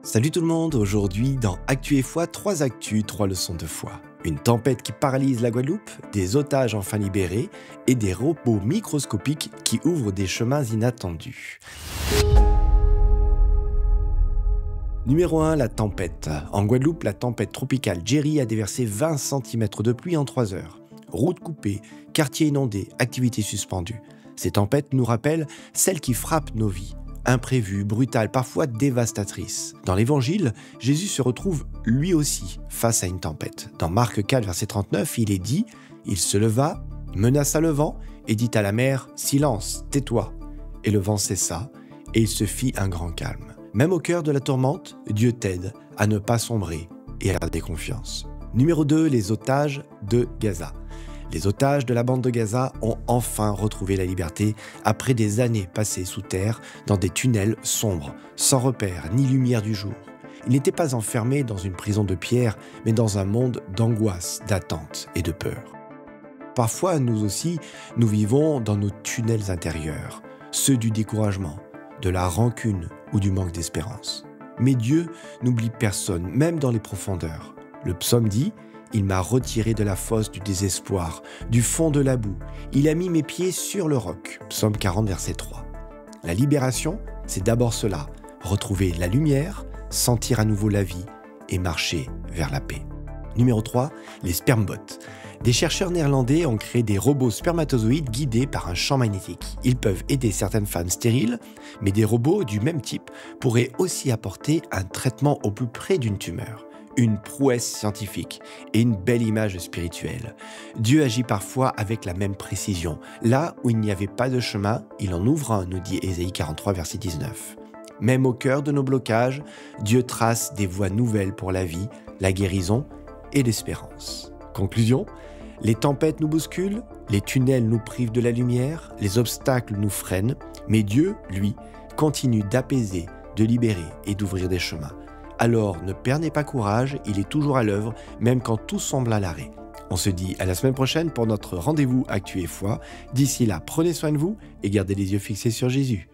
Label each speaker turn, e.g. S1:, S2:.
S1: Salut tout le monde, aujourd'hui dans Actu et Foi, 3 actus, 3 leçons de foi. Une tempête qui paralyse la Guadeloupe, des otages enfin libérés et des robots microscopiques qui ouvrent des chemins inattendus. Numéro 1, la tempête. En Guadeloupe, la tempête tropicale Jerry a déversé 20 cm de pluie en 3 heures. Routes coupées, quartiers inondés, activités suspendues. Ces tempêtes nous rappellent celles qui frappent nos vies. Imprévue, brutale, parfois dévastatrice. Dans l'Évangile, Jésus se retrouve lui aussi face à une tempête. Dans Marc 4, verset 39, il est dit « Il se leva, menaça le vent et dit à la mer « Silence, tais-toi !» Et le vent cessa et il se fit un grand calme. Même au cœur de la tourmente, Dieu t'aide à ne pas sombrer et à garder confiance. Numéro 2, les otages de Gaza. Les otages de la bande de Gaza ont enfin retrouvé la liberté après des années passées sous terre dans des tunnels sombres, sans repères ni lumière du jour. Ils n'étaient pas enfermés dans une prison de pierre, mais dans un monde d'angoisse, d'attente et de peur. Parfois, nous aussi, nous vivons dans nos tunnels intérieurs, ceux du découragement, de la rancune ou du manque d'espérance. Mais Dieu n'oublie personne, même dans les profondeurs. Le psaume dit « Il m'a retiré de la fosse du désespoir, du fond de la boue. Il a mis mes pieds sur le roc. » Psaume 40, verset 3. La libération, c'est d'abord cela. Retrouver la lumière, sentir à nouveau la vie et marcher vers la paix. Numéro 3, les spermbots. Des chercheurs néerlandais ont créé des robots spermatozoïdes guidés par un champ magnétique. Ils peuvent aider certaines femmes stériles, mais des robots du même type pourraient aussi apporter un traitement au plus près d'une tumeur. Une prouesse scientifique et une belle image spirituelle. Dieu agit parfois avec la même précision. Là où il n'y avait pas de chemin, il en ouvre un, nous dit Ésaïe 43, verset 19. Même au cœur de nos blocages, Dieu trace des voies nouvelles pour la vie, la guérison et l'espérance. Conclusion, les tempêtes nous bousculent, les tunnels nous privent de la lumière, les obstacles nous freinent, mais Dieu, lui, continue d'apaiser, de libérer et d'ouvrir des chemins. Alors ne perdez pas courage, il est toujours à l'œuvre, même quand tout semble à l'arrêt. On se dit à la semaine prochaine pour notre rendez-vous Actu et Foi. D'ici là, prenez soin de vous et gardez les yeux fixés sur Jésus.